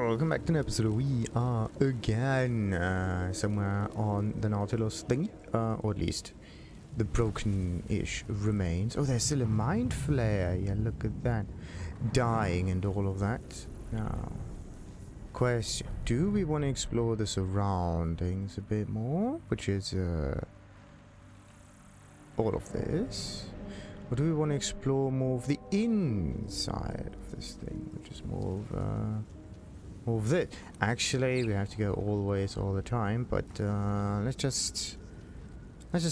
Welcome back to an episode. We are again somewhere on the Nautilus thing, or at least the broken-ish remains. Oh, there's still a mind flare. Yeah, look at that. Dying and all of that. Now, question. Do we want to explore the surroundings a bit more? Which is all of this. Or do we want to explore more of the inside of this thing? Which is more of this. Actually, we have to go always all the time, but let's just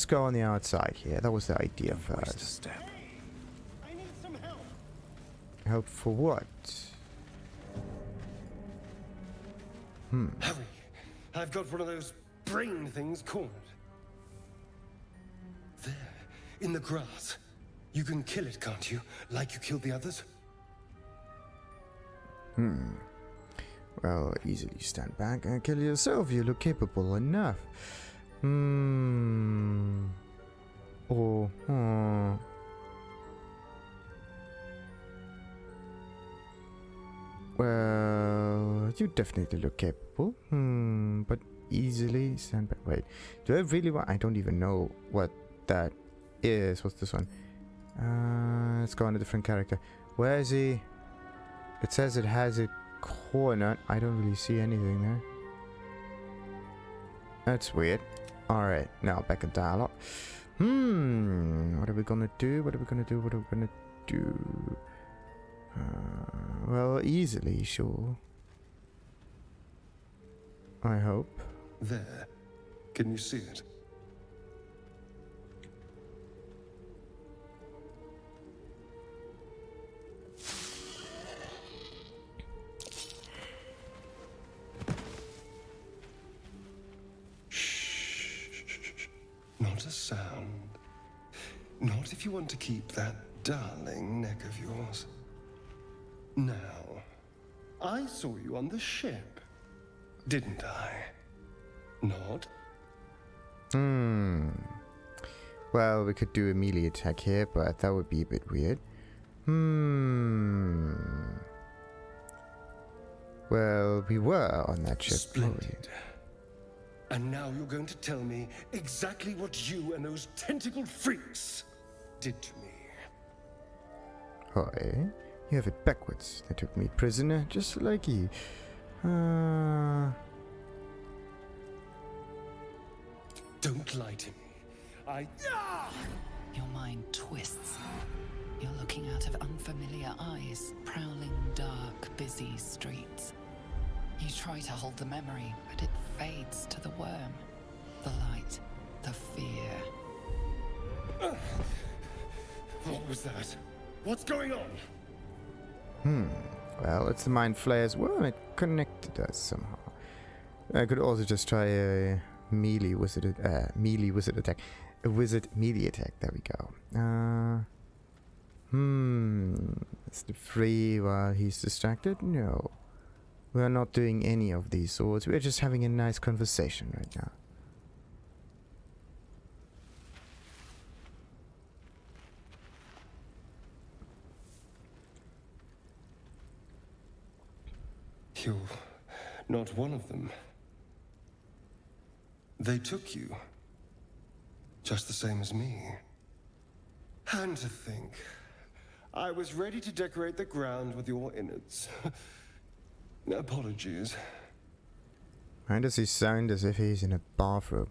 go on the outside here. That was the idea first. Hey, I need some help. Help for what? Hurry! I've got one of those brain things cornered. There, in the grass. You can kill it, can't you? Like you killed the others? Well, easily stand back and kill yourself. You look capable enough. Well, you definitely look capable. But easily stand back. Wait, do I really want? I don't even know what that is. What's this one? Let's go on a different character. Where is he? It says it has it cornered. I don't really see anything there. That's weird. Alright, now back in dialogue. What are we gonna do? What are we gonna do? Well, easily, sure. I hope. There. Can you see it? Not a sound. Not if you want to keep that darling neck of yours. Now, I saw you on the ship, didn't I? Not? Well, we could do a melee attack here, but that would be a bit weird. Well, we were on that ship. Splendid. And now you're going to tell me exactly what you and those tentacled freaks did to me. Hi. You have it backwards. They took me prisoner, just like you. Don't lie to me. Your mind twists. You're looking out of unfamiliar eyes, prowling dark, busy streets. You try to hold the memory, but it fades to the worm. The light, the fear. What was that? What's going on? Well, it's the mind flare as well, and it connected us somehow. I could also just try a melee wizard attack. A wizard melee attack. There we go. Is the free while he's distracted? No. We are not doing any of these swords. We're just having a nice conversation right now. You're not one of them. They took you. Just the same as me. And to think, I was ready to decorate the ground with your innards. Apologies. Why does he sound as if he's in a bathroom?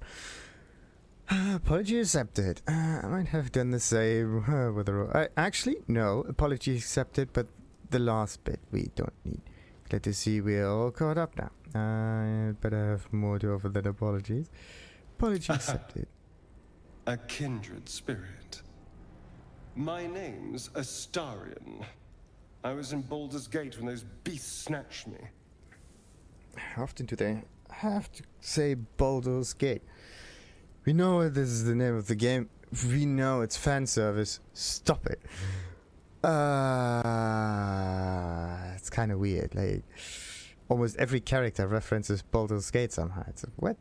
Apology accepted. I might have done the same with the... actually, no. Apology accepted, but the last bit we don't need. Glad to see we're all caught up now. I better have more to offer than apologies. Apology accepted. A kindred spirit. My name's Astarion. I was in Baldur's Gate when those beasts snatched me. How often do they have to say Baldur's Gate? We know this is the name of the game. We know it's fan service. Stop it. It's kind of weird. Like, almost every character references Baldur's Gate somehow. It's like, what?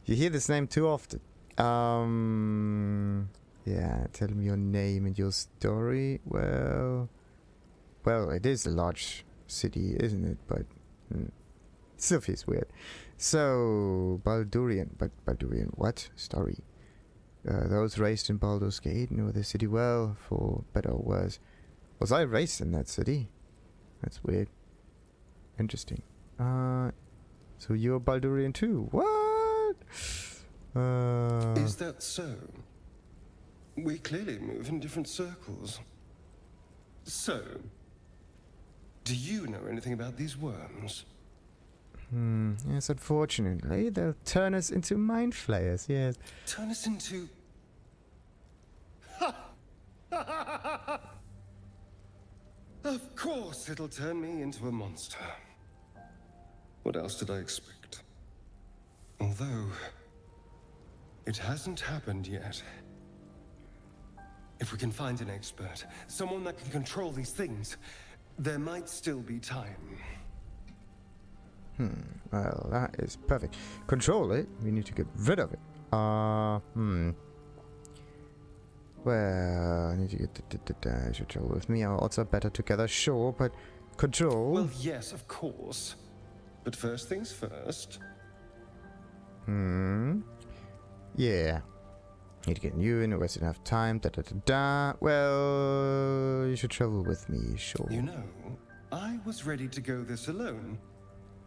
You hear this name too often. Yeah, tell me your name and your story. Well, it is a large city, isn't it? But Still feels weird. So, Baldurian, what? Story. Those raised in Baldur's Gate know the city well, for better or worse. Was I raised in that city? That's weird. Interesting. So you're Baldurian too? What? Is that so? We clearly move in different circles. So, do you know anything about these worms? Yes, unfortunately, they'll turn us into mind flayers, yes. Turn us into... Of course it'll turn me into a monster. What else did I expect? Although, it hasn't happened yet. If we can find an expert, someone that can control these things, there might still be time. Well, that is perfect. Control it? We need to get rid of it. Well, I need to get I should travel with me. Our odds are better together, sure, but control. Well, yes, of course. But first things first. Yeah. Need to get you in, we still have time. Well, you should travel with me, sure. You know, I was ready to go this alone.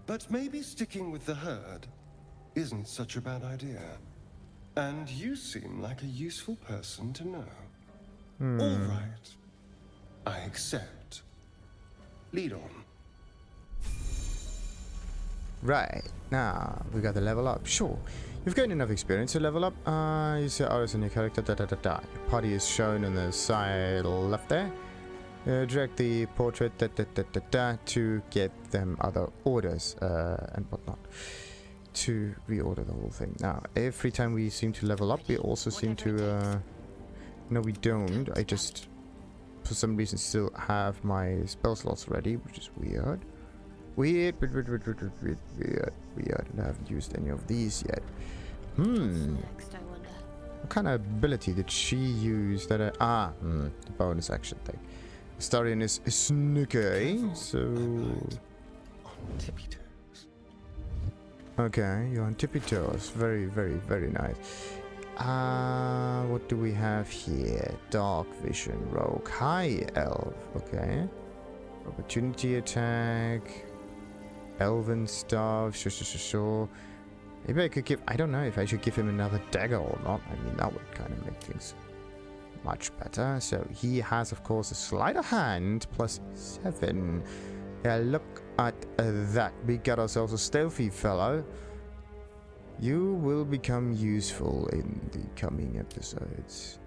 But maybe sticking with the herd isn't such a bad idea. And you seem like a useful person to know. All right. I accept. Lead on. Right, now we got the level up. Sure. You've gained enough experience to level up. You see others in your character. Your party is shown on the side left there. Drag the portrait to get them other orders and whatnot. To reorder the whole thing. Now, every time we seem to level up, we also seem to... no, we don't. I just, for some reason, still have my spell slots ready, which is weird. Weird. And I haven't used any of these yet. What kind of ability did she use that the bonus action thing. Astarion is snooky, so... On tippy toes. Okay, you're on tippy toes. Very, very, very nice. What do we have here? Dark Vision, Rogue, High Elf. Okay. Opportunity attack. Elven stuff. Sure. Maybe I could give... I don't know if I should give him another dagger or not. I mean, that would kind of make things much better. So he has, of course, a sleight of hand plus 7. Yeah, look at that. We got ourselves a stealthy fellow. You will become useful in the coming episodes.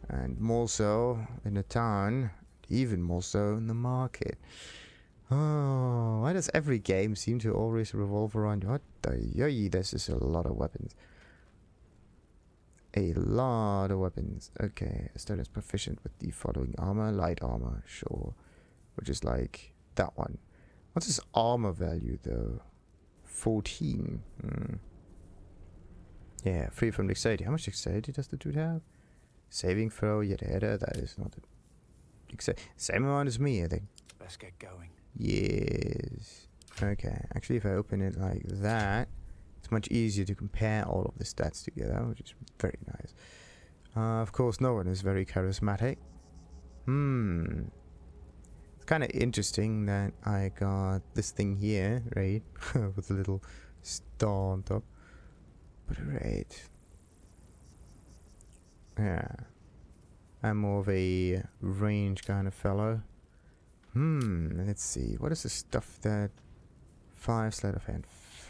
And more so in the town. Even more so in the market. Oh, why does every game seem to always revolve around... What the... Yay, this is a lot of weapons. A lot of weapons. Okay, Astarion is proficient with the following armor. Light armor, sure. Which is like that one. What's his armor value though? 14. Yeah, free from dexterity. How much dexterity does the dude have? Saving throw, yet header. That is not a... Same amount as me, I think. Let's get going. Yes. Okay, actually if I open it like that, it's much easier to compare all of the stats together, which is very nice. Of course, no one is very charismatic. It's kind of interesting that I got this thing here, right? With a little star on top. But right. Yeah. I'm more of a range kind of fellow. Let's see. What is the stuff that... 5 sleight of hand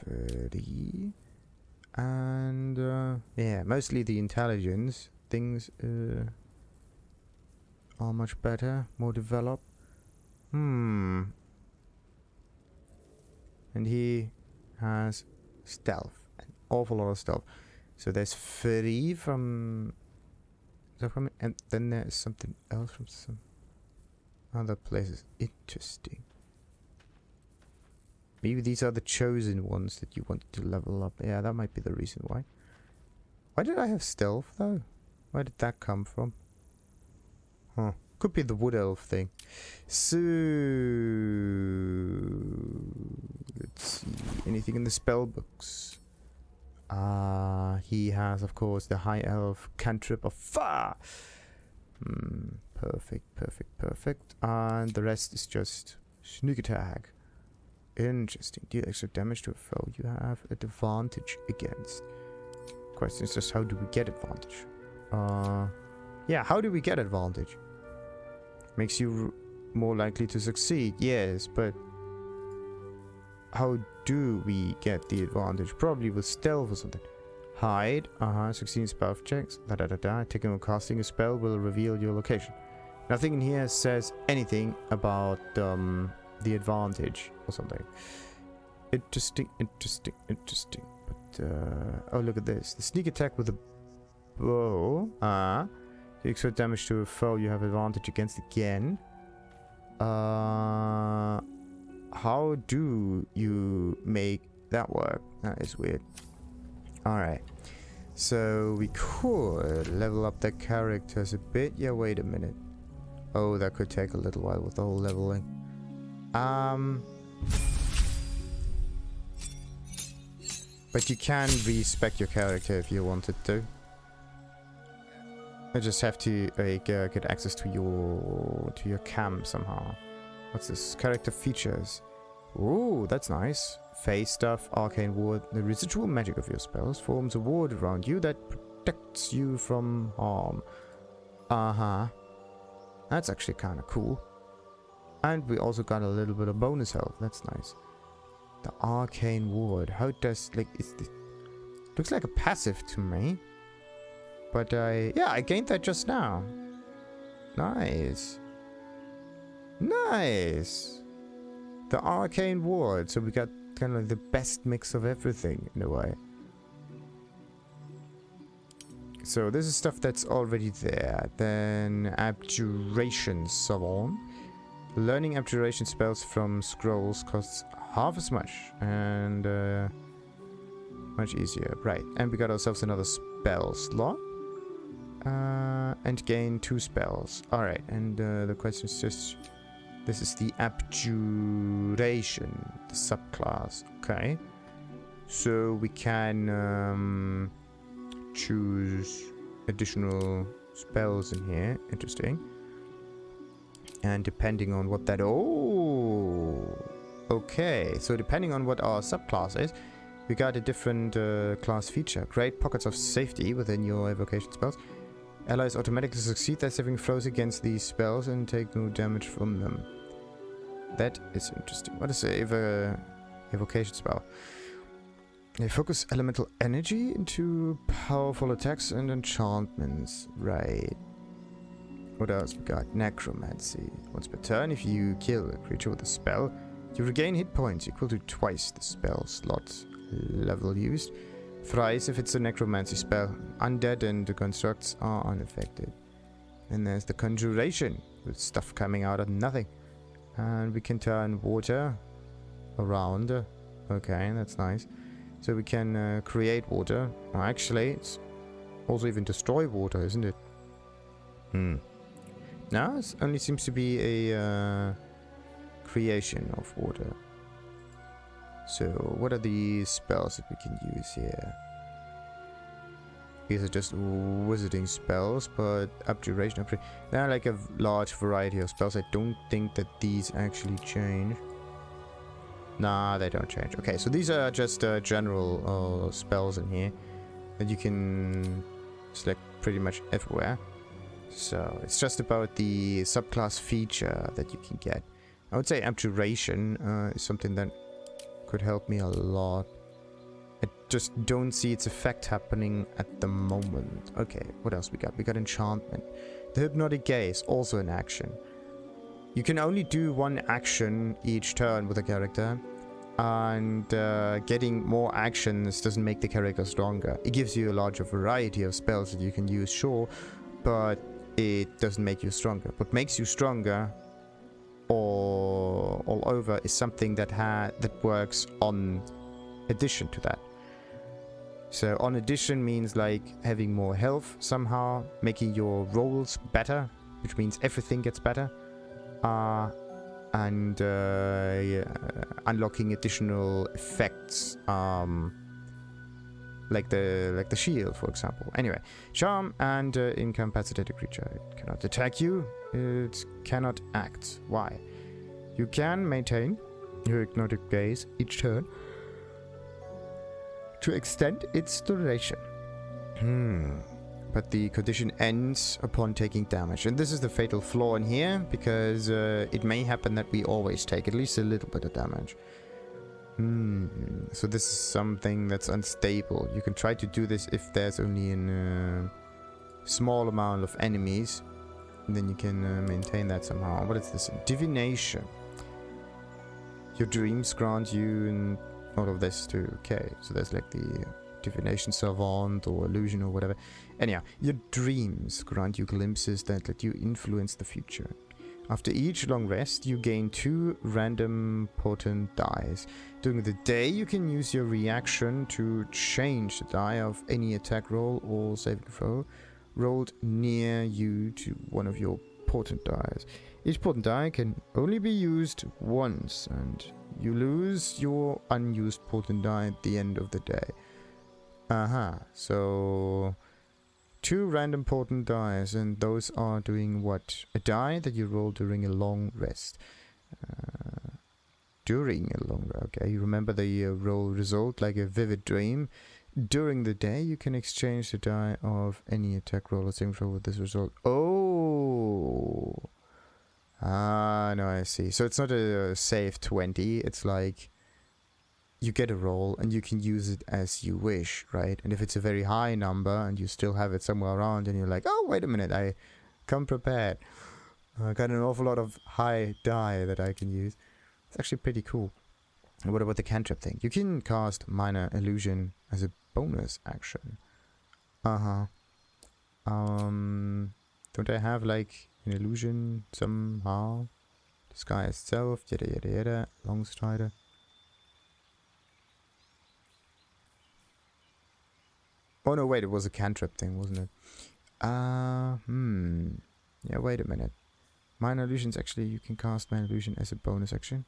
30. And yeah, mostly the intelligence things are much better, more developed. And he has stealth, an awful lot of stealth. So there's 3 from... and then there's something else from some other places. Interesting. Maybe these are the chosen ones that you wanted to level up. Yeah, that might be the reason why. Why did I have stealth though? Where did that come from? Huh. Could be the wood elf thing. So Let's see. Anything in the spell books? He has, of course, the High Elf cantrip of Fire. Perfect. And the rest is just sneak attack. Interesting. Deal extra damage to a foe you have advantage against. Question is just how do we get advantage? Yeah, how do we get advantage? Makes you more likely to succeed, yes, but how do we get the advantage? Probably with stealth or something. Hide, succeed spell checks, taking or casting a spell will reveal your location. Nothing in here says anything about the advantage or something. Interesting. But, oh, look at this. The sneak attack with a bow. The extra damage to a foe you have advantage against again. How do you make that work? That is weird. Alright. So we could level up the characters a bit. Yeah, wait a minute. Oh, that could take a little while with the whole leveling. But you can respec your character if you wanted to. I just have to get access to your cam somehow. What's this? Character features. Ooh, that's nice. Phase stuff, arcane ward. The residual magic of your spells forms a ward around you that protects you from harm. That's actually kind of cool. And we also got a little bit of bonus health. That's nice. The arcane ward. How does looks like a passive to me. But I gained that just now. Nice. The arcane ward. So we got kind of like the best mix of everything in a way. So this is stuff that's already there. Then abjuration salon. Learning abjuration spells from scrolls costs half as much and much easier. Right, and we got ourselves another spell slot. And gain 2 spells. Alright, and the question is just... This is the abjuration, the subclass. Okay. So we can choose additional spells in here. Interesting. And depending on what that... Oh! Okay, so depending on what our subclass is, we got a different class feature. Create pockets of safety within your evocation spells. Allies automatically succeed their saving throws against these spells and take no damage from them. That is interesting. What is a evocation spell? They focus elemental energy into powerful attacks and enchantments. Right. What else we got? Necromancy. Once per turn, if you kill a creature with a spell, you regain hit points equal to twice the spell slot level used. Thrice if it's a necromancy spell. Undead and the constructs are unaffected. And there's the conjuration with stuff coming out of nothing. And we can turn water around. Okay, that's nice. So we can create water. Oh, actually, it's also even destroy water, isn't it? Now it only seems to be a creation of water. So, what are the spells that we can use here? These are just wizarding spells, but abjuration. There are like a large variety of spells. I don't think that these actually change. Nah, they don't change. Okay, so these are just general spells in here that you can select pretty much everywhere. So, it's just about the subclass feature that you can get. I would say abjuration is something that could help me a lot. I just don't see its effect happening at the moment. Okay, what else we got? We got enchantment. The hypnotic gaze, also an action. You can only do one action each turn with a character, and getting more actions doesn't make the character stronger. It gives you a larger variety of spells that you can use, sure, but it doesn't make you stronger. What makes you stronger all over is something that works on addition to that. So on addition means like having more health somehow, making your rolls better, which means everything gets better. and yeah, unlocking additional effects, like the shield, for example. Anyway, charm and incapacitated creature. It cannot attack you. It cannot act. Why? You can maintain your hypnotic gaze each turn to extend its duration. But the condition ends upon taking damage. And this is the fatal flaw in here, because it may happen that we always take at least a little bit of damage. So this is something that's unstable. You can try to do this if there's only a small amount of enemies. And then you can maintain that somehow. What is this? Divination. Your dreams grant you and all of this too. Okay, so there's like the divination savant or illusion or whatever. Anyhow, your dreams grant you glimpses that let you influence the future. After each long rest, you gain 2 random potent dice. During the day, you can use your reaction to change the die of any attack roll or saving throw rolled near you to one of your potent dice. Each potent die can only be used once, and you lose your unused potent die at the end of the day. So 2 random potent dice, and those are doing what? A die that you roll during a long rest. During a long rest, okay. You remember the roll result like a vivid dream. During the day, you can exchange the die of any attack roll or saving throw with this result. Oh! No, I see. So it's not a save 20, it's like you get a roll and you can use it as you wish, right? And if it's a very high number and you still have it somewhere around and you're like, oh, wait a minute, I come prepared. I got an awful lot of high die that I can use. It's actually pretty cool. And what about the cantrip thing? You can cast Minor Illusion as a bonus action. Don't I have like an illusion somehow? Disguise itself, yada yada yada, Longstrider. Oh no, wait, it was a cantrip thing, wasn't it? Yeah, wait a minute. Minor illusions, actually, you can cast Minor Illusion as a bonus action.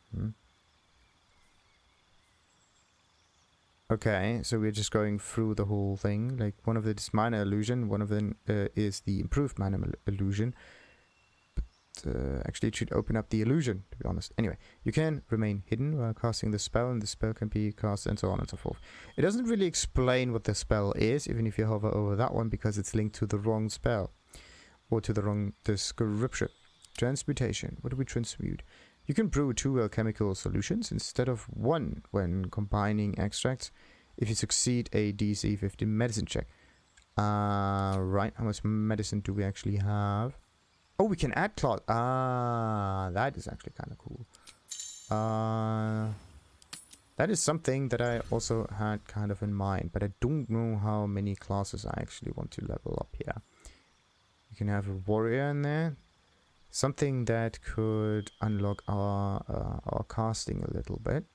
Okay, so we're just going through the whole thing. Like, one of it is Minor Illusion, one of them is the improved Minor Illusion. Actually, it should open up the illusion, to be honest. Anyway, you can remain hidden while casting the spell, and the spell can be cast and so on and so forth. It doesn't really explain what the spell is, even if you hover over that one, because it's linked to the wrong spell. Or to the wrong description. Transmutation. What do we transmute? You can brew 2 alchemical solutions instead of 1 when combining extracts if you succeed a DC 15 medicine check. Right, how much medicine do we actually have? Oh, we can add cloth. That is actually kind of cool. That is something that I also had kind of in mind, but I don't know how many classes I actually want to level up here. You can have a warrior in there. Something that could unlock our casting a little bit.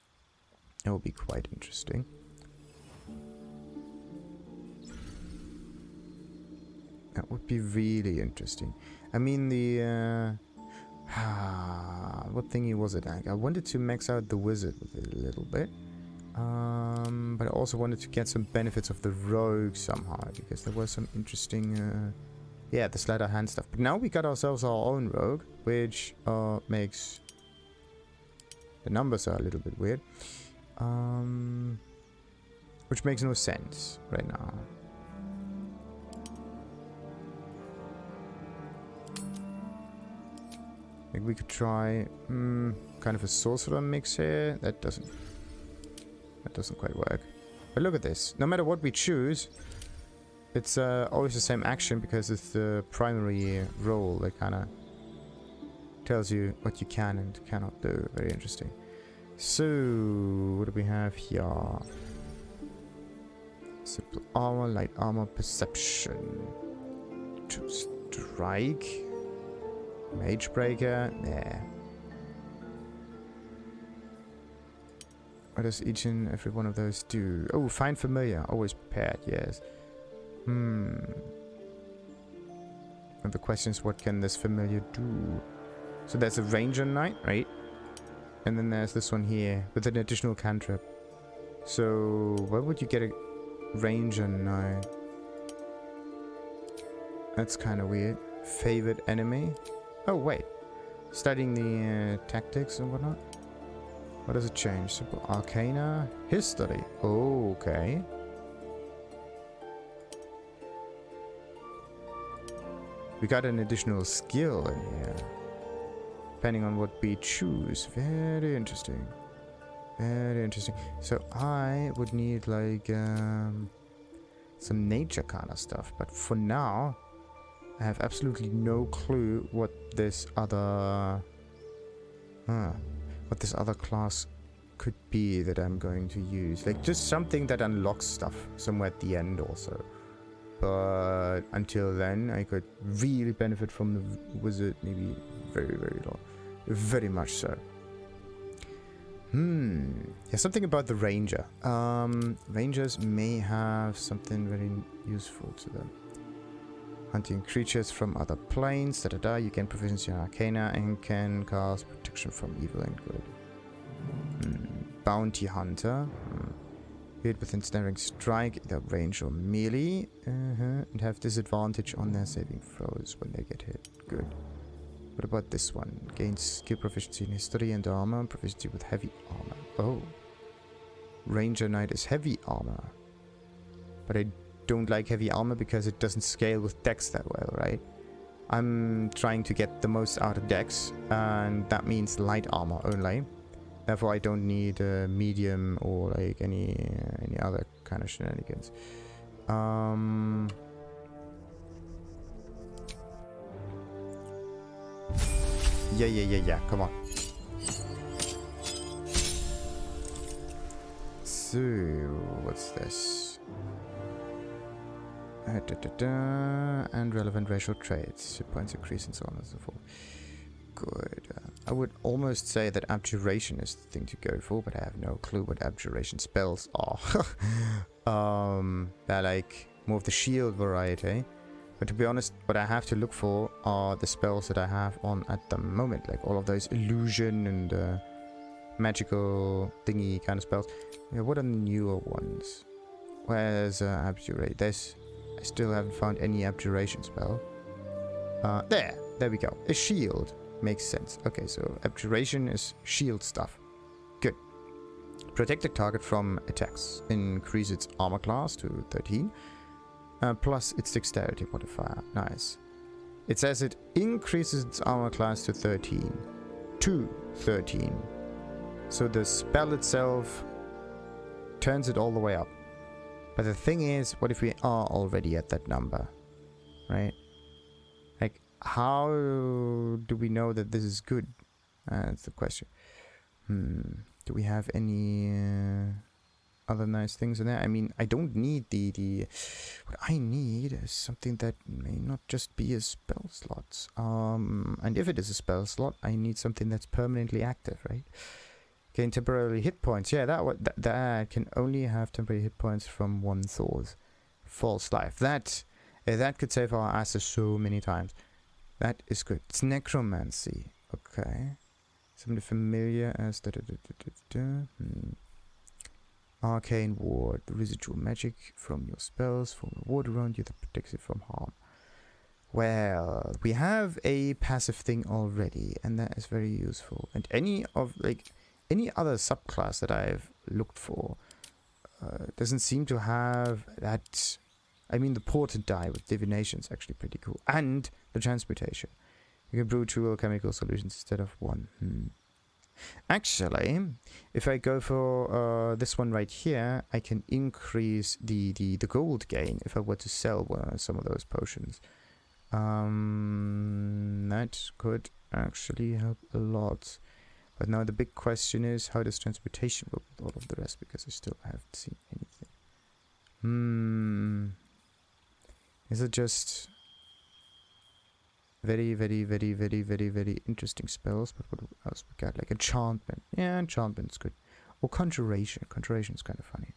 That would be quite interesting. That would be really interesting. I mean, the what thingy was it? I wanted to max out the wizard with it a little bit, but I also wanted to get some benefits of the rogue somehow, because there was some interesting, yeah, the sleight of hand stuff. But now we got ourselves our own rogue, which makes the numbers are a little bit weird, which makes no sense right now. Maybe we could try kind of a sorcerer mix here. That doesn't quite work. But look at this. No matter what we choose, it's always the same action, because it's the primary role that kind of tells you what you can and cannot do. Very interesting. So, what do we have here? Simple armor, light armor, perception. To strike. Mage breaker, nah. What does each and every one of those do? Oh, find familiar, always prepared, yes. And the question is, what can this familiar do? So there's a ranger knight, right? And then there's this one here with an additional cantrip. So where would you get a ranger knight? That's kind of weird. Favorite enemy? Oh wait, studying the tactics and whatnot. What does it change? Simple Arcana, history. Oh, okay. We got an additional skill in here, depending on what we choose. Very interesting. Very interesting. So I would need like some nature kind of stuff, but for now I have absolutely no clue what this other class could be that I'm going to use. Like just something that unlocks stuff somewhere at the end also. But until then, I could really benefit from the wizard, maybe very, very low. Very much so. Yeah, something about the ranger. Rangers may have something very useful to them. Hunting creatures from other planes, you gain proficiency in Arcana and can cast protection from evil and good. Bounty Hunter. Hit with ensnaring strike, either range or melee, and have disadvantage on their saving throws when they get hit. Good. What about this one? Gains skill proficiency in history and armor, proficiency with heavy armor. Oh. Ranger Knight is heavy armor. But I don't like heavy armor because it doesn't scale with dex that well, right? I'm trying to get the most out of dex, and that means light armor only. Therefore, I don't need medium or like any other kind of shenanigans. Yeah. Come on. So, what's this? And relevant racial traits. Hit points increase and so on and so forth. Good. I would almost say that abjuration is the thing to go for, but I have no clue what abjuration spells are. They're like more of the shield variety. But to be honest, what I have to look for are the spells that I have on at the moment, like all of those illusion and magical thingy kind of spells. Yeah, what are the newer ones? Where's abjurate? I still haven't found any abjuration spell. There we go. A shield. Makes sense. Okay, so abjuration is shield stuff. Good. Protect the target from attacks. Increase its armor class to 13. Plus its dexterity modifier. Nice. It says it increases its armor class to 13. To 13. So the spell itself turns it all the way up. But the thing is, what if we are already at that number? Right? Like, how do we know that this is good? That's the question. Do we have any other nice things in there? I mean, I don't need the what I need is something that may not just be a spell slot. And if it is a spell slot, I need something that's permanently active, right? Gain temporarily hit points. Yeah, that can only have temporary hit points from one source. False life. That could save our asses so many times. That is good. It's necromancy. Okay. Something familiar as Arcane ward. The residual magic from your spells form a ward around you that protects you from harm. Well, we have a passive thing already, and that is very useful. And any other subclass that I've looked for doesn't seem to have that. I mean, the portent die with divination is actually pretty cool. And the transmutation. You can brew 2 alchemical solutions instead of 1. Actually, if I go for this one right here, I can increase the gold gain if I were to sell some of those potions. That could actually help a lot. But now the big question is, how does transmutation work with all of the rest? Because I still haven't seen anything. Is it just very, very, very, very, very, very interesting spells? But what else we got? Like enchantment. Yeah, enchantment's good. Or conjuration. Conjuration's kind of funny.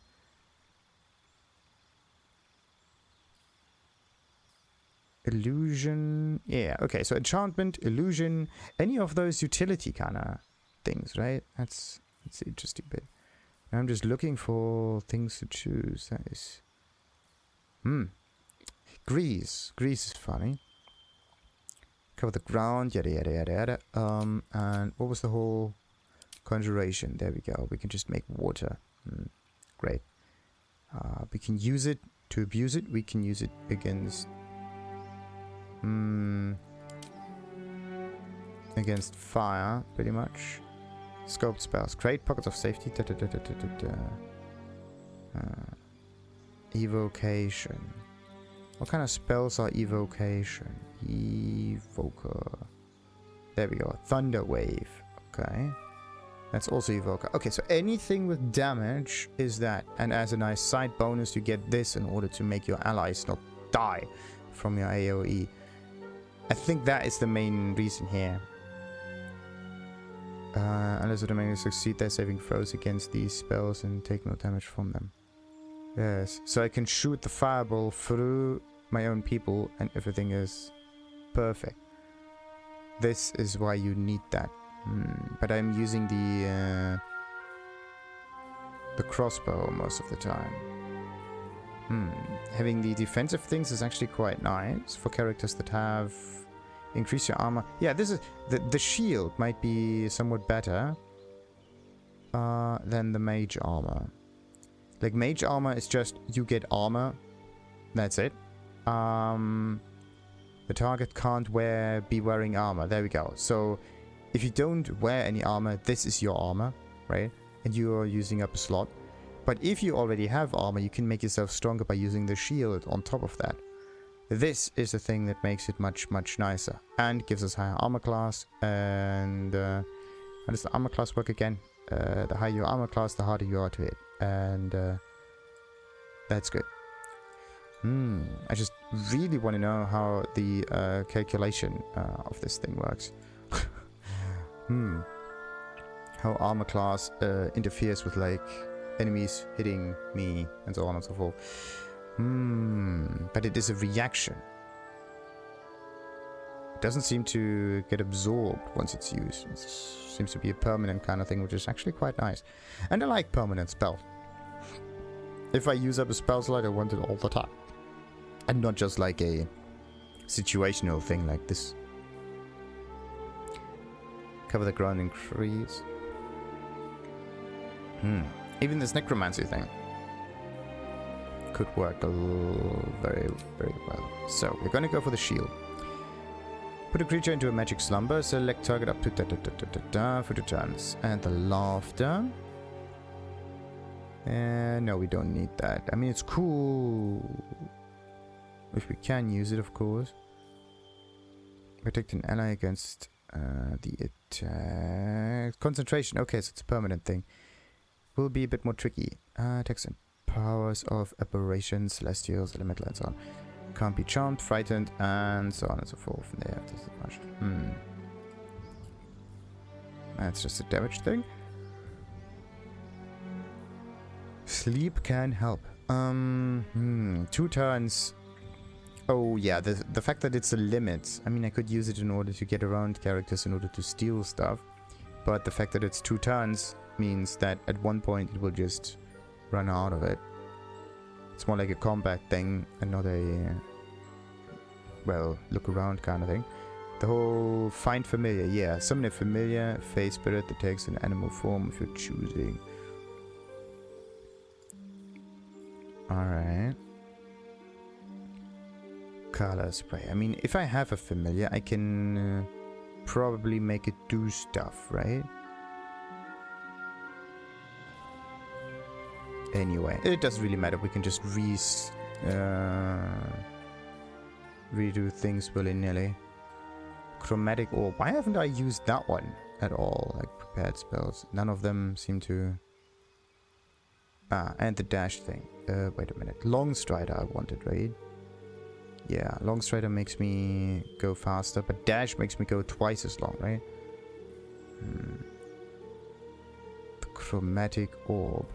Illusion. Yeah, okay. So enchantment, illusion, any of those utility kind of things, right? That's the interesting bit. Now I'm just looking for things to choose. That is... Grease. Grease is funny. Cover the ground, yada yada yada yada. And what was the whole... Conjuration. There we go. We can just make water. Great. We can use it to abuse it. We can use it against... against fire, pretty much. Scoped spells. Create pockets of safety. Evocation. What kind of spells are evocation? Evoker. There we go. Thunder wave. Okay. That's also evoker. Okay, so anything with damage is that. And as a nice side bonus, you get this in order to make your allies not die from your AoE. I think that is the main reason here. Unless the remaining succeed their saving throws against these spells and take no damage from them. Yes, so I can shoot the fireball through my own people and everything is perfect. This is why you need that. But I'm using the crossbow most of the time. Having the defensive things is actually quite nice for characters that have increase your armor. Yeah, this is the shield might be somewhat better than the mage armor. Like mage armor is just you get armor. That's it. The target can't be wearing armor. There we go. So if you don't wear any armor, this is your armor, right? And you are using up a slot. But if you already have armor, you can make yourself stronger by using the shield on top of that. This is the thing that makes it much, much nicer. And gives us higher armor class. And how does the armor class work again? The higher your armor class, the harder you are to hit. And that's good. I just really want to know how the calculation of this thing works. How armor class interferes with like enemies hitting me and so on and so forth. But it is a reaction. It doesn't seem to get absorbed once it's used. It seems to be a permanent kind of thing, which is actually quite nice. And I like permanent spells. If I use up a spell slot, I want it all the time. And not just like a situational thing like this. Cover the ground, increase. Even this necromancy thing could work very, very well. So we're gonna go for the shield. Put a creature into a magic slumber. Select target up to for 2 turns. And the laughter. No, we don't need that. I mean, it's cool if we can use it, of course. Protect an ally against the attack. Concentration. Okay, so it's a permanent thing. Will be a bit more tricky. Attacks and powers of aberrations, celestials, elemental, and so on. Can't be charmed, frightened, and so on and so forth. There, that's just a damage thing. Sleep can help. 2 turns. Oh yeah, the fact that it's a limit. I mean, I could use it in order to get around characters in order to steal stuff. But the fact that it's 2 turns means that at one point it will just run out of it. It's more like a combat thing and not a, well, look around kind of thing. The whole find familiar, yeah. Summon a familiar face spirit that takes an animal form if you're choosing. Alright. Color spray. I mean, if I have a familiar, I can probably make it do stuff, right? Anyway, it doesn't really matter. We can just redo things willy-nilly. Chromatic orb. Why haven't I used that one at all? Like prepared spells. None of them seem to... and the dash thing. Wait a minute. Long Strider I wanted, right? Yeah, Long Strider makes me go faster, but dash makes me go twice as long, right? The chromatic orb.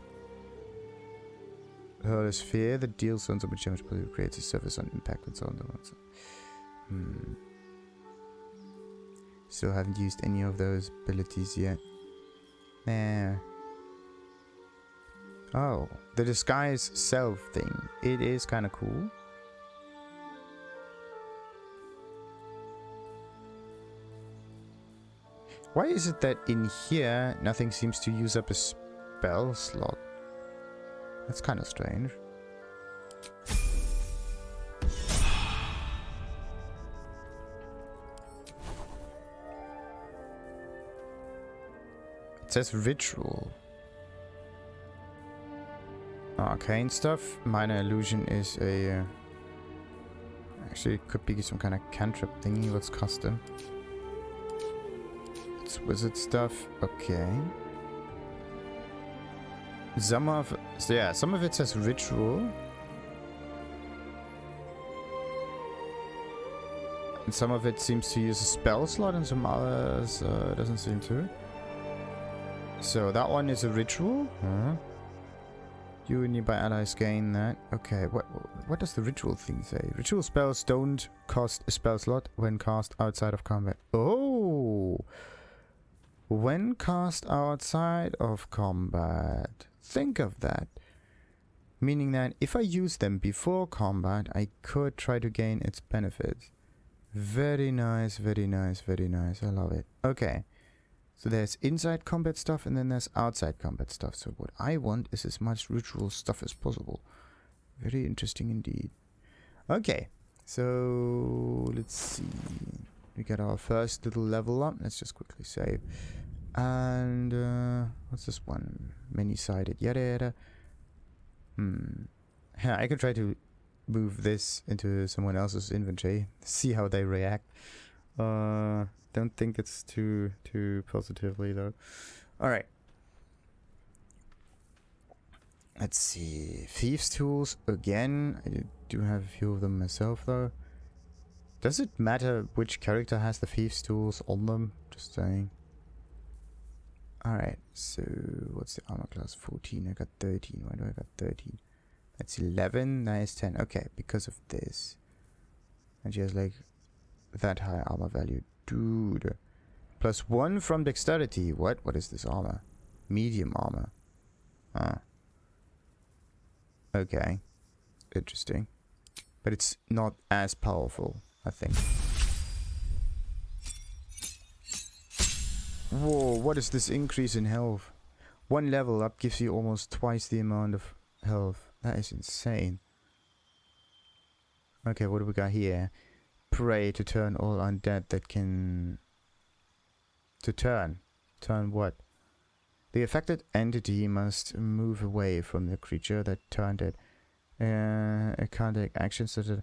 Hurl a sphere that deals so much damage, but it creates a surface on impact and so on. Still haven't used any of those abilities yet. There. Oh, the disguise self thing. It is kind of cool. Why is it that in here nothing seems to use up a spell slot? That's kind of strange. It says ritual. Arcane stuff. Minor illusion is a... actually, it could be some kind of cantrip thingy. Let's custom. It's wizard stuff. Okay. Some of... so yeah, some of it says ritual. And some of it seems to use a spell slot and some others doesn't seem to. So that one is a ritual. Huh? You and nearby allies gain that. Okay, what does the ritual thing say? Ritual spells don't cost a spell slot when cast outside of combat. Oh! When cast outside of combat. Think of that. Meaning that if I use them before combat, I could try to gain its benefits. Very nice, very nice, very nice. I love it. Okay. So there's inside combat stuff and then there's outside combat stuff. So what I want is as much ritual stuff as possible. Very interesting indeed. Okay, so let's see. We got our first little level up. Let's just quickly save. And what's this one? Many-sided, yada yada. Yeah, I could try to move this into someone else's inventory. See how they react. Don't think it's too positively though. All right. Let's see. Thieves' tools again. I do have a few of them myself though. Does it matter which character has the thieves' tools on them? Just saying. All right. So what's the armor class? 14. I got 13. Why do I got 13? That's 11. That is 10. Okay, because of this. And she has like that high armor value. Dude. +1 from dexterity. What? What is this armor? Medium armor. Ah. Okay. Interesting. But it's not as powerful, I think. Whoa, what is this increase in health? 1 level up gives you almost twice the amount of health. That is insane. Okay, what do we got here? Pray to turn all undead that can... to turn. Turn what? The affected entity must move away from the creature that turned it. It can't take actions that...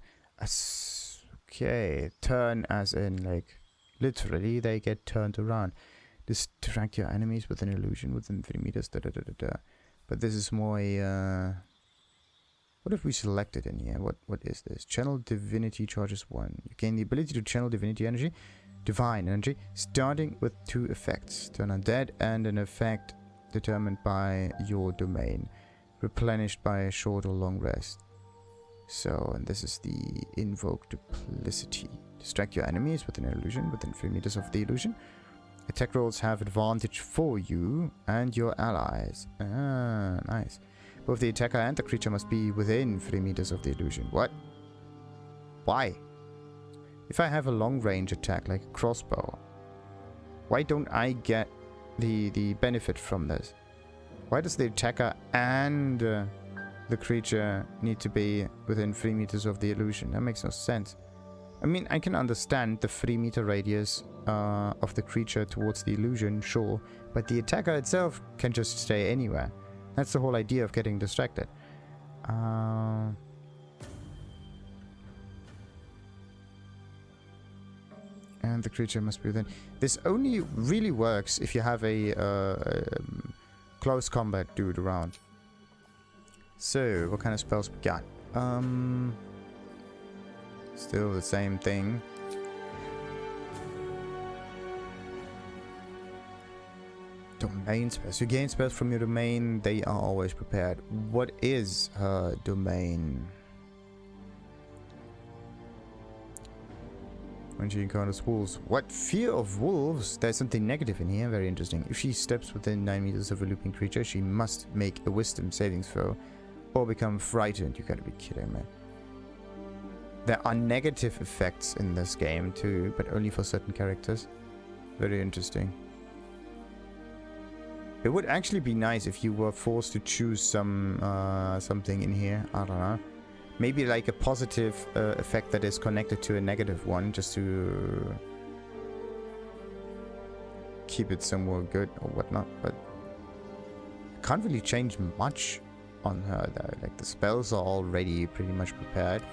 okay. Turn as in, like, literally they get turned around. Distract your enemies with an illusion within 3 meters. But this is more a... what if we select it in here? What is this? Channel Divinity charges 1. You gain the ability to channel Divinity energy, Divine energy, starting with 2 effects. Turn undead and an effect determined by your domain. Replenished by a short or long rest. So, and this is the Invoke Duplicity. Distract your enemies with an illusion within 3 meters of the illusion. Attack rolls have advantage for you and your allies. Ah, nice. Both the attacker and the creature must be within 3 meters of the illusion. What? Why? If I have a long range attack like a crossbow, why don't I get the benefit from this? Why does the attacker and the creature need to be within 3 meters of the illusion? That makes no sense. I mean, I can understand the 3 meter radius of the creature towards the illusion, sure, but the attacker itself can just stay anywhere. That's the whole idea of getting distracted. And the creature must be within. This only really works if you have a close combat dude around. So, what kind of spells we got? Still the same thing. Domain spells. You gain spells from your domain. They are always prepared. What is her domain? when she encounters wolves. What? Fear of wolves? There's something negative in here. Very interesting. If she steps within 9 meters of a looping creature, she must make a wisdom saving throw or become frightened. You gotta be kidding me. There are negative effects in this game too, but only for certain characters. Very interesting. It would actually be nice if you were forced to choose something in here. I don't know. Maybe like a positive effect that is connected to a negative one, just to keep it somewhat good or whatnot. But can't really change much on her though. Like the spells are already pretty much prepared.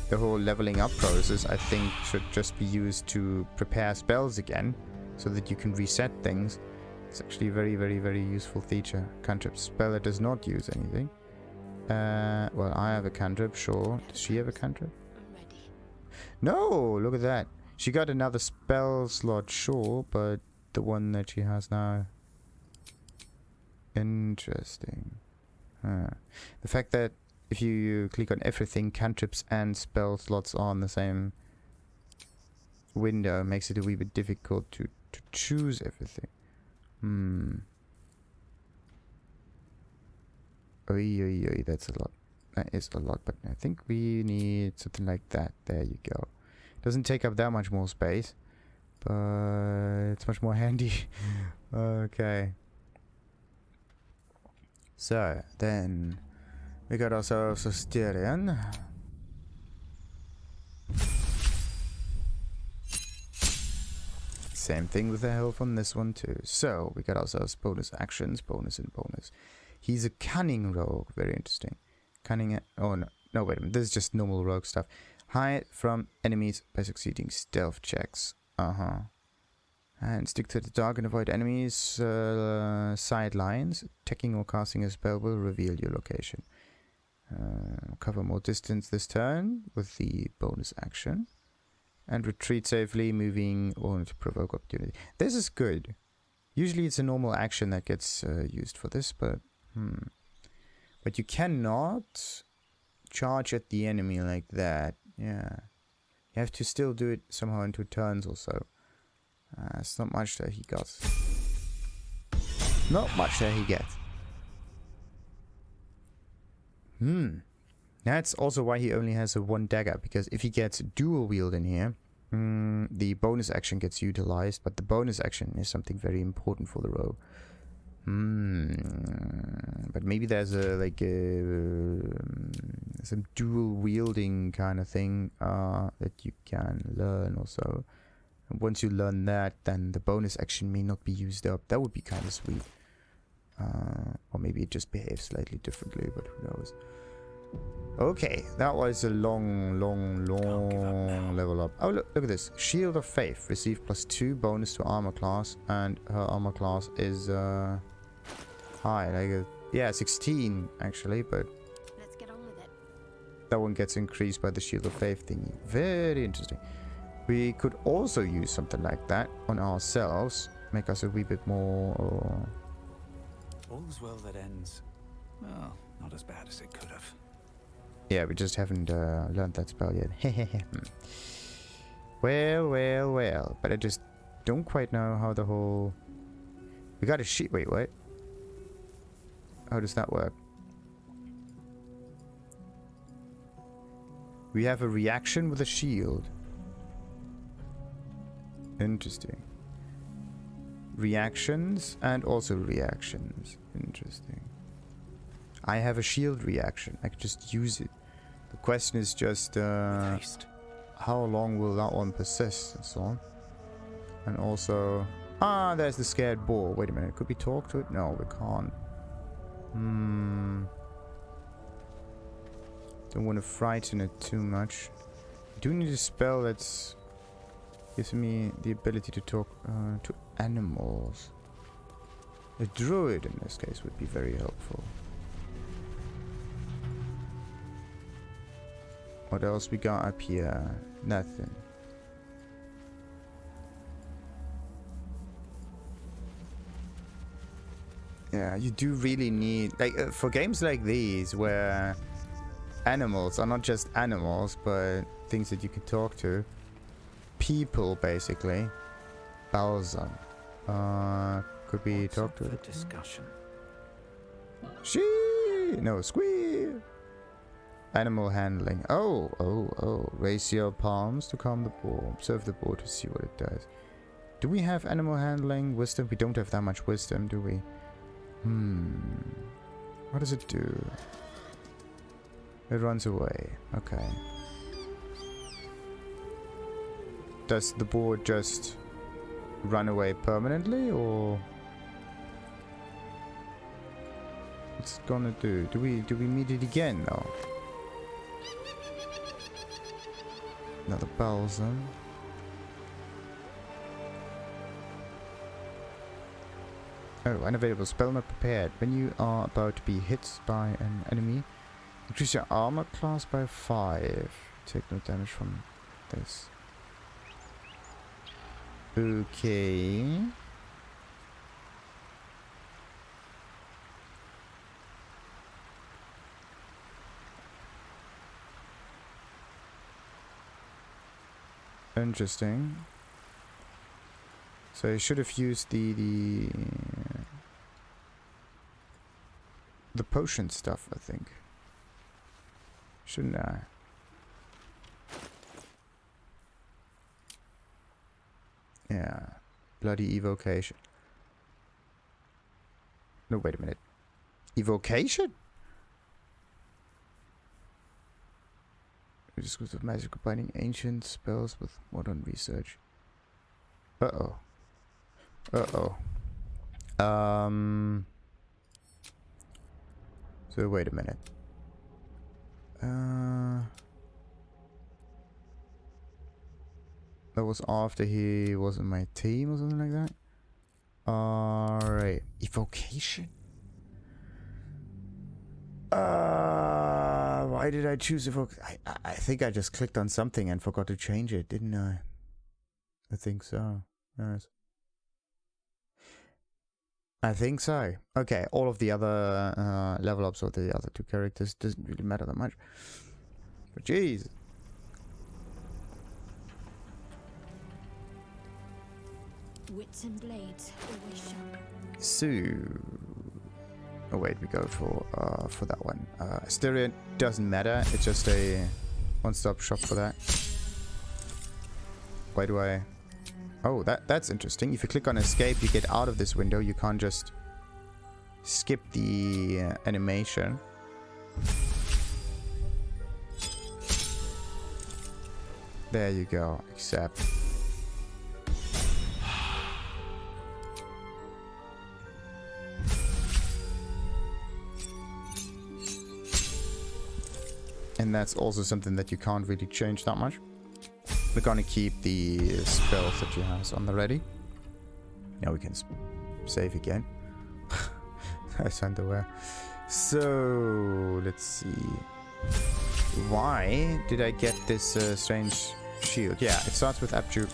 The whole leveling up process, I think, should just be used to prepare spells again, so that you can reset things. It's actually a very, very, very useful feature. Cantrip spell that does not use anything. Well, I have a cantrip, sure. Does she have a cantrip? No, look at that. She got another spell slot, sure, but the one that she has now. Interesting. Huh. The fact that if you click on everything, cantrips and spell slots are on the same window makes it a wee bit difficult to choose everything. Oi, that's a lot. That is a lot, but I think we need something like that. There you go. Doesn't take up that much more space, but it's much more handy. Okay. So, then we got ourselves Astarion. Same thing with the health on this one too. So, we got ourselves bonus actions, bonus and bonus. He's a cunning rogue. Very interesting. Cunning. Oh no. No, wait a minute. This is just normal rogue stuff. Hide from enemies by succeeding stealth checks. And stick to the dark and avoid enemies' sidelines. Attacking or casting a spell will reveal your location. Cover more distance this turn with the bonus action. And retreat safely, moving or to provoke opportunity. This is good. Usually it's a normal action that gets used for this, but but you cannot charge at the enemy like that. Yeah, you have to still do it somehow in 2 turns or so. It's not much that he got. Not much that he gets. That's also why he only has a 1 dagger, because if he gets dual wield in here, the bonus action gets utilized, but the bonus action is something very important for the rogue. But maybe there's a like some dual wielding kind of thing that you can learn also. And once you learn that, then the bonus action may not be used up. That would be kind of sweet. Or maybe it just behaves slightly differently, but who knows. Okay, that was a long level up. Oh, look at this. Shield of Faith. Receive +2 bonus to armor class. And her armor class is high. Like yeah, 16 actually, but let's get on with it. That one gets increased by the Shield of Faith thingy. Very interesting. We could also use something like that on ourselves. Make us a wee bit more... All's well that ends. Well, not as bad as it could have. Yeah, we just haven't learned that spell yet. Well. But I just don't quite know how the whole... We got a sheet. Wait, what? How does that work? We have a reaction with a shield. Interesting. Reactions and also reactions. Interesting. I have a shield reaction. I can just use it. The question is just how long will that one persist and so on. And also... there's the Scared Boar. Wait a minute. Could we talk to it? No, we can't. Don't want to frighten it too much. I do need a spell that's... gives me the ability to talk to animals. A druid in this case would be very helpful. What else we got up here? Nothing. Yeah, you do really need... like, for games like these where animals are not just animals, but things that you can talk to. People, basically. Balsam. Could we What's talk up to for it? discussion? No, squeal. Animal handling. Oh. Raise your palms to calm the boar. Observe the boar to see what it does. Do we have animal handling? Wisdom? We don't have that much wisdom, do we? What does it do? It runs away. Okay. Does the boar just run away permanently, or what's it gonna do? Do we meet it again though? Another balsam. Oh, unavailable spell not prepared. When you are about to be hit by an enemy, increase your armor class by 5. Take no damage from this. Okay. Interesting. So I should have used the potion stuff, I think. Shouldn't I? Yeah. Bloody evocation. No, wait a minute. Evocation? Discourse of magic combining ancient spells with modern research. Uh-oh. So wait a minute. That was after he was in my team or something like that. Alright. Evocation? Why did I choose evoke? I think I just clicked on something and forgot to change it, didn't I? I think so. Yes. I think so. Okay, all of the other level ups of the other two characters doesn't really matter that much. But jeez. Wits and blades always sharp. So, oh wait, we go for that one. Astarion doesn't matter. It's just a one-stop shop for that. Why do I? Oh, that's interesting. If you click on escape, you get out of this window. You can't just skip the animation. There you go. Accept. And that's also something that you can't really change that much. We're gonna keep the spells that you have on the ready. Now we can save again. That's underwear. So let's see. Why did I get this strange shield? Yeah, it starts with abjuration.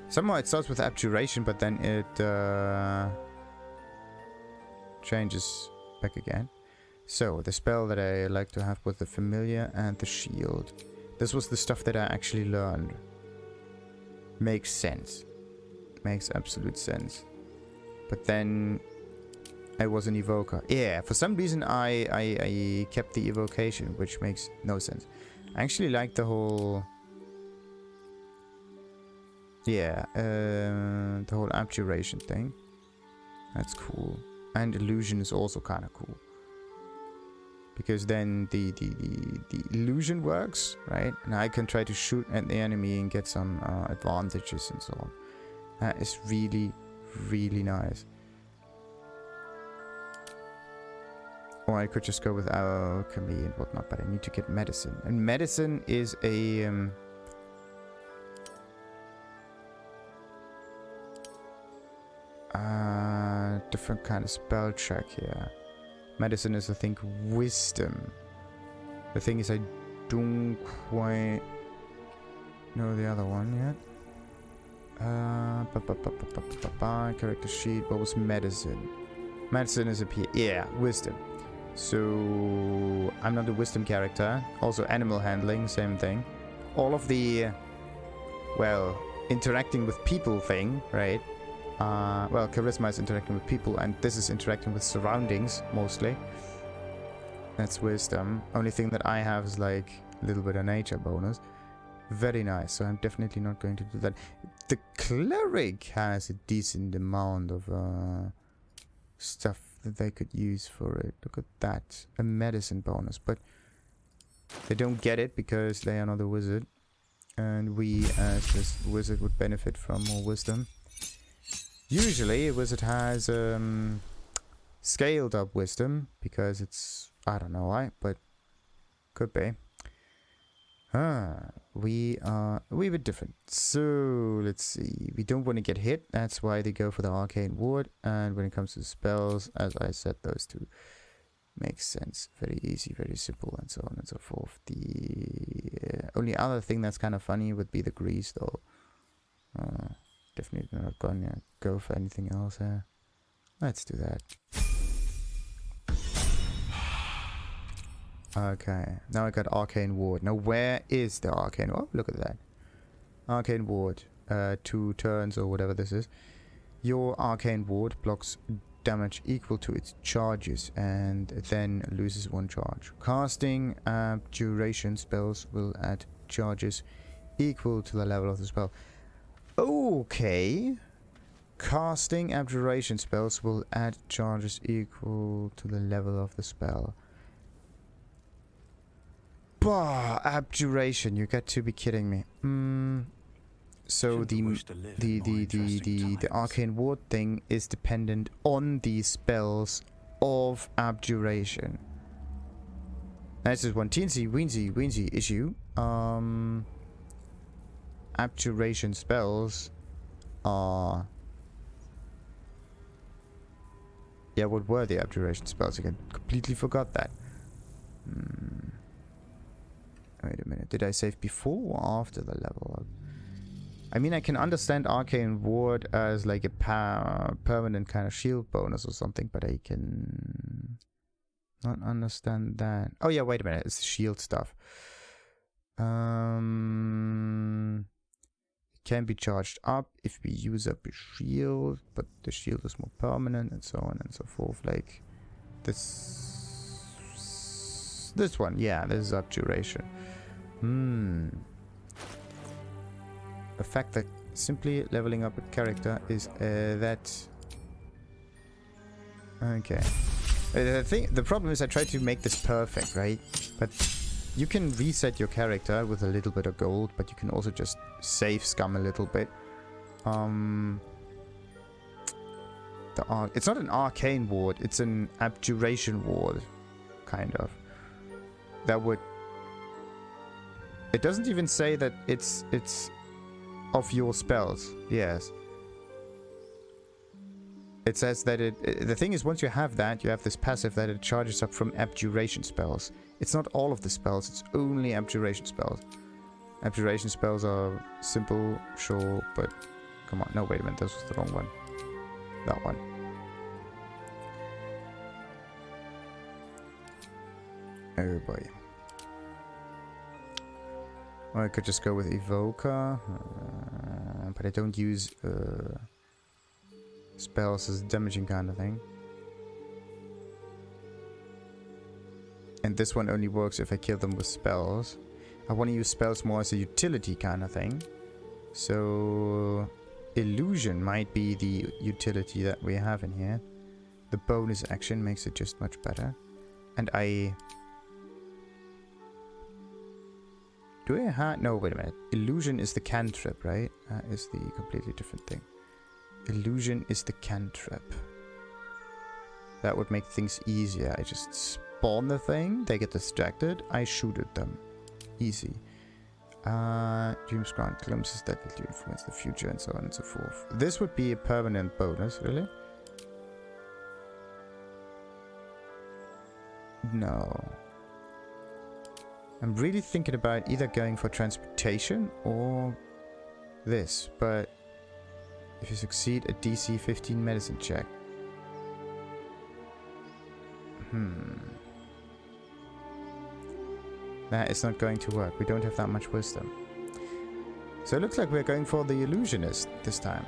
Somehow it starts with abjuration, but then it changes back again. So the spell that I like to have with the familiar and the shield. This was the stuff that I actually learned. Makes sense. Makes absolute sense. But then I was an evoker. Yeah, for some reason I kept the evocation, which makes no sense. I actually like the whole... Yeah, the whole abjuration thing. That's cool. And illusion is also kind of cool. Because then the illusion works, right? And I can try to shoot at the enemy and get some advantages and so on. That is really, really nice. Or I could just go with alchemy and whatnot, but I need to get medicine. And medicine is a... different kind of spell check here. Medicine is, I think, wisdom. The thing is, I don't quite know the other one yet. Character sheet. What was medicine? Medicine is a P. Yeah, wisdom. So I'm not a wisdom character. Also animal handling, same thing. All of the, well, interacting with people thing, right? Well, charisma is interacting with people, and this is interacting with surroundings, mostly. That's wisdom. Only thing that I have is like a little bit of nature bonus. Very nice, so I'm definitely not going to do that. The cleric has a decent amount of stuff that they could use for it. Look at that. A medicine bonus, but they don't get it because they are not a wizard. And we, as this wizard, would benefit from more wisdom. Usually, a wizard has scaled up wisdom because it's, I don't know why, but could be. We are a wee bit different. So, let's see. We don't want to get hit. That's why they go for the arcane ward. And when it comes to spells, as I said, those two makes sense. Very easy, very simple, and so on and so forth. The only other thing that's kind of funny would be the grease, though. Definitely not gonna go for anything else here. Let's do that. Okay, now I got Arcane Ward. Now where is the Arcane Ward? Oh, look at that. Arcane Ward. 2 turns or whatever this is. Your Arcane Ward blocks damage equal to its charges and then loses 1 charge. Casting duration spells will add charges equal to the level of the spell. Okay. Casting abjuration spells will add charges equal to the level of the spell. Bah, abjuration, you got to be kidding me. So the arcane ward thing is dependent on the spells of abjuration. That's just one teensy-weensy issue. Abjuration spells are... Yeah, what were the abjuration spells again? Completely forgot that. Wait a minute, did I save before or after the level up? I mean, I can understand Arcane Ward as like a permanent kind of shield bonus or something, but I can not understand that. Oh yeah, wait a minute, it's shield stuff. It can be charged up if we use up a shield, but the shield is more permanent and so on and so forth. Like this one, yeah, this is abjuration. The fact that simply leveling up a character is that... Okay. The problem is I tried to make this perfect, right? But you can reset your character with a little bit of gold, but you can also just save scum a little bit. It's not an arcane ward, it's an abjuration ward, kind of. That would... It doesn't even say that it's of your spells. Yes. It says that the thing is, once you have that, you have this passive that it charges up from abjuration spells. It's not all of the spells, it's only abjuration spells. Abjuration spells are simple, sure, but come on. No, wait a minute, this was the wrong one. That one. Oh boy. Or I could just go with Evoker, but I don't use spells as damaging kind of thing. And this one only works if I kill them with spells. I want to use spells more as a utility kind of thing. So Illusion might be the utility that we have in here. The bonus action makes it just much better. And I... Do I have... No, wait a minute. Illusion is the cantrip, right? That is the completely different thing. Illusion is the cantrip. That would make things easier. I just spawn the thing, they get distracted, I shoot at them. Easy. Dreams grant glimpses that will influence the future and so on and so forth. This would be a permanent bonus, really? No. I'm really thinking about either going for transportation or this, but if you succeed a DC 15 medicine check. That is not going to work. We don't have that much wisdom. So it looks like we're going for the illusionist this time.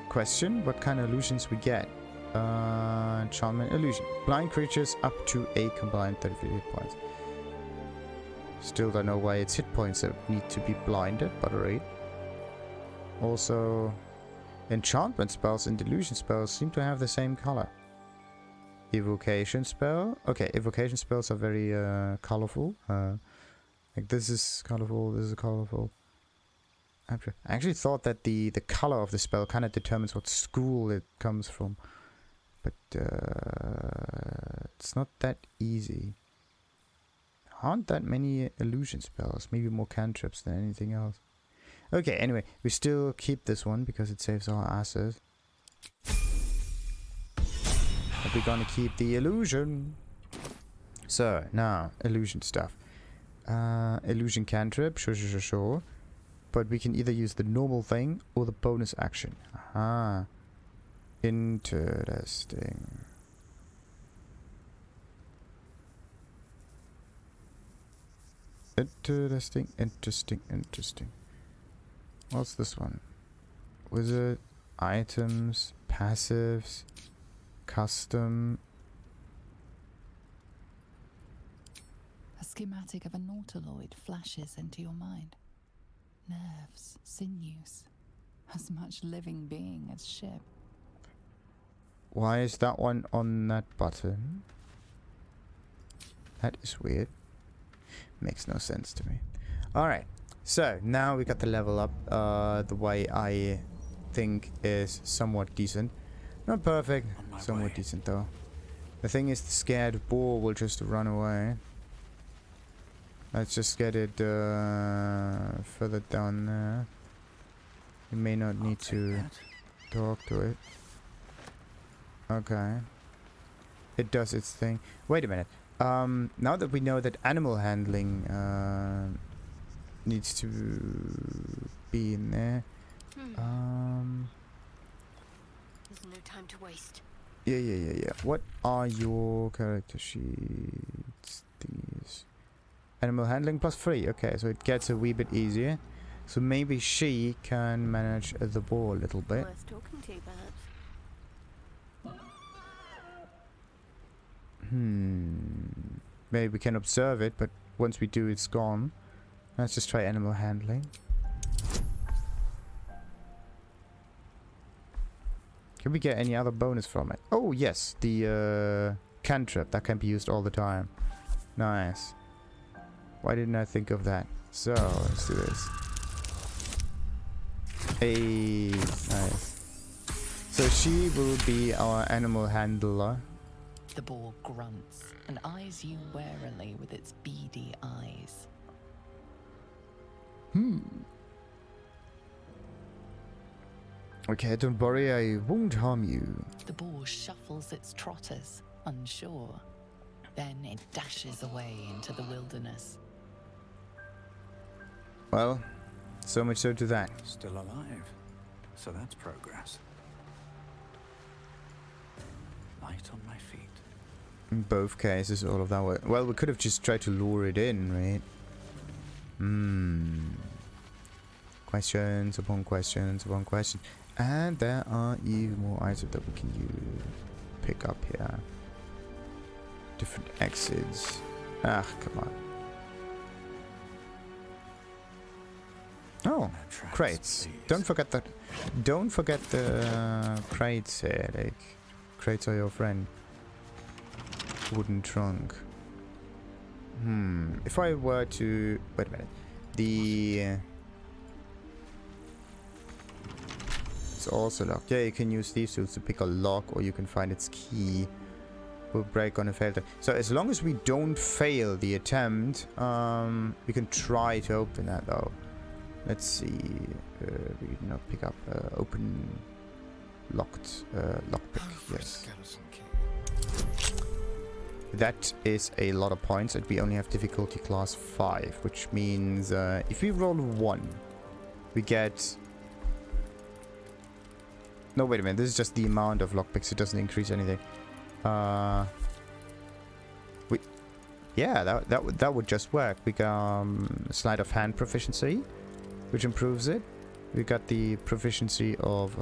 Question, what kind of illusions we get? Enchantment illusion. Blind creatures up to a combined 33 hit points. Still don't know why its hit points need to be blinded, but alright. Also, enchantment spells and illusion spells seem to have the same color. Evocation spell. Okay, evocation spells are very colorful. Like this is colorful, this is colorful. I actually thought that the color of the spell kind of determines what school it comes from. But it's not that easy. Aren't that many illusion spells? Maybe more cantrips than anything else. Okay, anyway, we still keep this one because it saves our asses. But we're gonna keep the illusion. So, now, illusion stuff. Illusion cantrip, sure. But we can either use the normal thing or the bonus action. Aha. Interesting. Interesting. What's this one? Wizard, items, passives, custom. A schematic of a nautiloid flashes into your mind. Nerves, sinews, as much living being as ship. Why is that one on that button? That is weird. Makes no sense to me. Alright, so now we got the level up the way I think is somewhat decent. Not perfect, somewhat decent though. The thing is, the Scared Boar will just run away. Let's just get it further down there. You may not need to talk to it. Okay. It does its thing. Wait a minute. Now that we know that animal handling needs to be in there. There's no time to waste. Yeah. What are your character sheets? These. Animal handling +3. Okay, so it gets a wee bit easier. So maybe she can manage the boar a little bit. Worth talking to, perhaps. Maybe we can observe it, but once we do, it's gone. Let's just try animal handling. Can we get any other bonus from it? Oh, yes. The cantrip. That can be used all the time. Nice. Why didn't I think of that? So, let's do this. Hey, nice. So she will be our animal handler. The boar grunts and eyes you warily with its beady eyes. Okay, don't worry, I won't harm you. The boar shuffles its trotters, unsure. Then it dashes away into the wilderness. Well, so much so to that. Still alive. So that's progress. Light on my feet. In both cases, all of that work. Well, we could have just tried to lure it in, right? Questions upon questions upon questions. And there are even more items that we can pick up here. Different exits. Ah, come on. Oh, crates. Don't forget that. Don't forget the crates here. Like, crates are your friend. Wooden trunk. If I were to... Wait a minute. It's also locked. Yeah, you can use these tools to pick a lock, or you can find its key. Will break on a failed attempt. So as long as we don't fail the attempt, we can try to open that though. Let's see. We did not pick up open locked lockpick. Yes. That is a lot of points, and we only have difficulty class 5, which means if we roll 1, we get... No, wait a minute. This is just the amount of lockpicks. It doesn't increase anything. yeah, that would just work. We got sleight of hand proficiency, which improves it. We got the proficiency of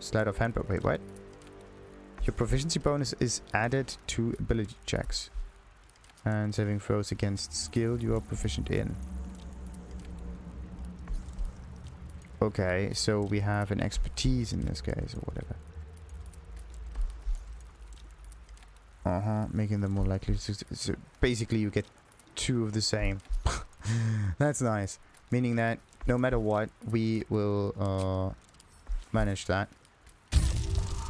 sleight of hand. Wait, what? Your proficiency bonus is added to ability checks and saving throws against skill you are proficient in. Okay, so we have an expertise in this case or whatever. Making them more likely to... So basically you get 2 of the same. That's nice. Meaning that no matter what, we will manage that.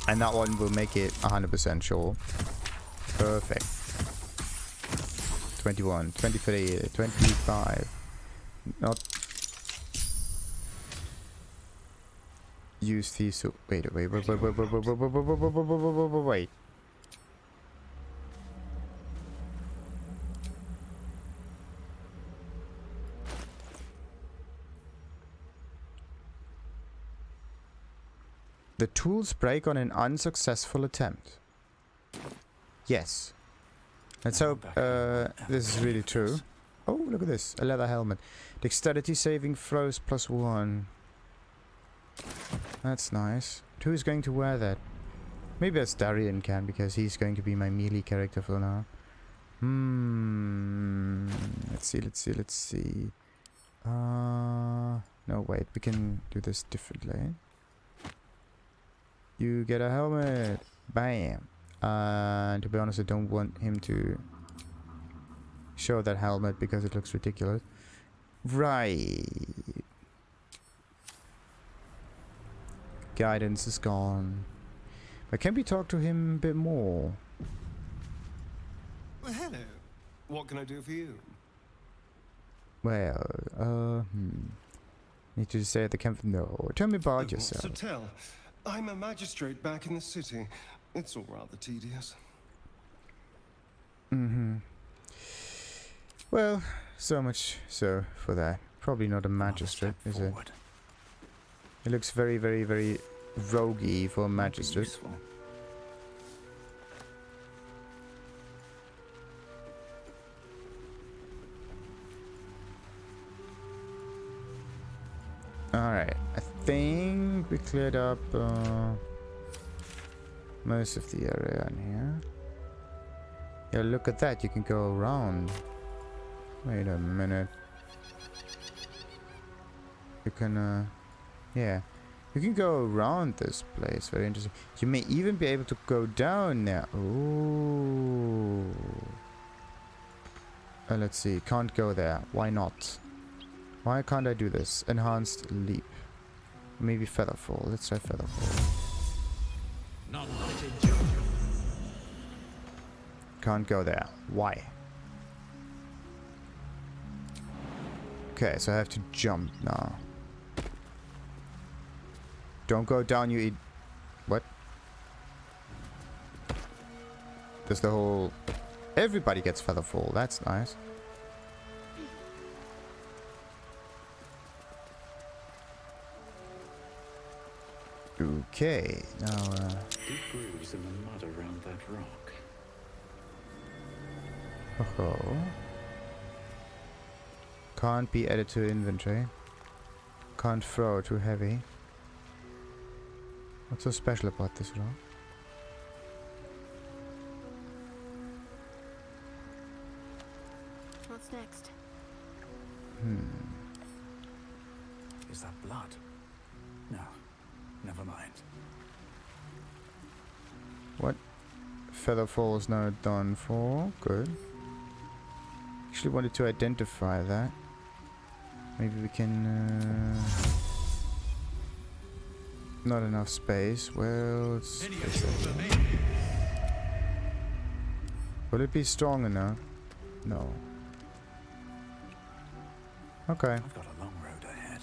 And that one will make it 100% sure. Perfect. 21, 23, 25. Not... Use these... So wait. The tools break on an unsuccessful attempt. Yes. Let's hope this is really true. Oh, look at this. A leather helmet. Dexterity saving throws +1. That's nice. Who's going to wear that? Maybe Astarion can, because he's going to be my melee character for now. Let's see. No, wait. We can do this differently. You get a helmet. Bam. To be honest, I don't want him to show that helmet because it looks ridiculous. Right. Guidance is gone. But can we talk to him a bit more? Well, hello. What can I do for you? Well, need to say at the camp. No. Tell me about yourself. So tell. I'm a magistrate back in the city. It's all rather tedious. Well, so much so for that. Probably not a magistrate, is it? It looks very, very, very roguey for a magistrate. Alright, I think we cleared up most of the area in here. Yeah, look at that, you can go around. Wait a minute. You can, yeah. You can go around this place, very interesting. You may even be able to go down there. Ooh. Let's see, can't go there. Why not? Why can't I do this? Enhanced leap. Maybe featherfall. Let's try featherfall. Can't go there. Why? Okay, so I have to jump now. Don't go down, you eat... What? There's the whole... Everybody gets featherfall. That's nice. Okay, now Deep grooves in the mud around that rock. oh. Can't be added to inventory. Can't throw, too heavy. What's so special about this rock? What's next? Is that blood? No. Never mind. What? Featherfall is now done for. Good. Actually wanted to identify that. Maybe we can... Not enough space. Well, let's place that. Will it be strong enough? No. Okay. I've got a long road ahead.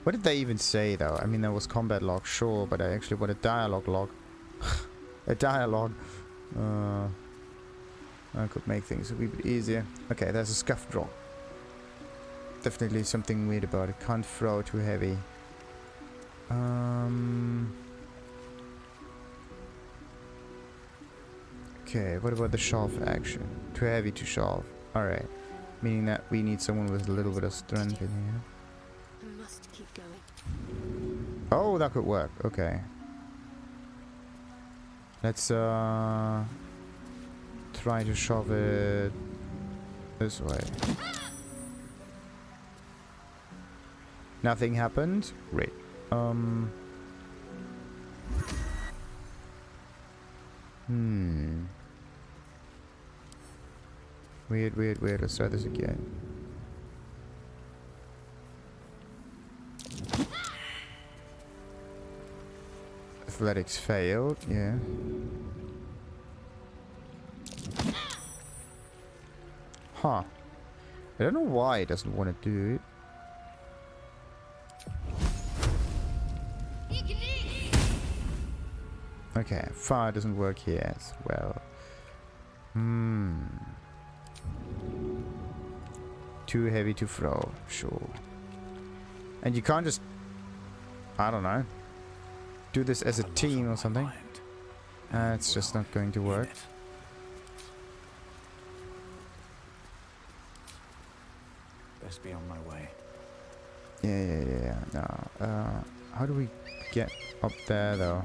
What did they even say though? I mean, there was combat log, sure, but I actually want a dialogue log. A dialogue. I could make things a wee bit easier. Okay, there's a Scuffed Rock. Definitely something weird about it. Can't throw too heavy. Okay, what about the shove action? Too heavy to shove. Alright. Meaning that we need someone with a little bit of strength in here. I must keep going. Oh, that could work. Okay. Let's try to shove it this way. Nothing happened? Great. Weird. Let's try this again. Athletics failed, yeah. Huh. I don't know why it doesn't want to do it. Okay, fire doesn't work here as well. Too heavy to throw, sure. And you can't just, I don't know, do this as a team or something. It's just not going to work. Best be on my way. Yeah. No. How do we get up there though?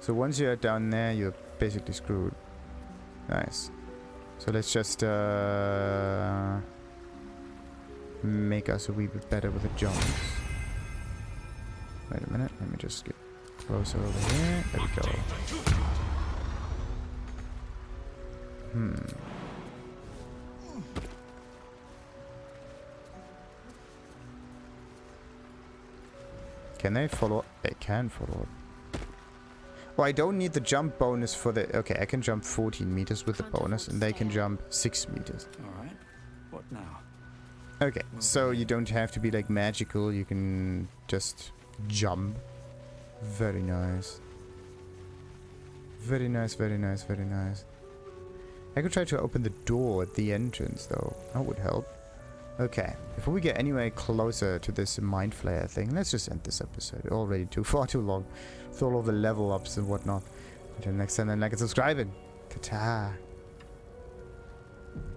So once you're down there, you're basically screwed. Nice. So let's just make us a wee bit better with the jumps. Wait a minute, let me just get closer over here. There we go. Can they follow? They can follow. Well, I don't need the jump bonus for the... Okay, I can jump 14 meters with the bonus, and they can jump 6 meters. Alright, what now? Okay, so you don't have to be like magical, you can just jump. Very nice. Very nice. I could try to open the door at the entrance though. That would help. Okay, before we get anywhere closer to this mind flayer thing, let's just end this episode. Already far too long. With all of the level ups and whatnot. Until next time, then like and subscribe. Ta-ta.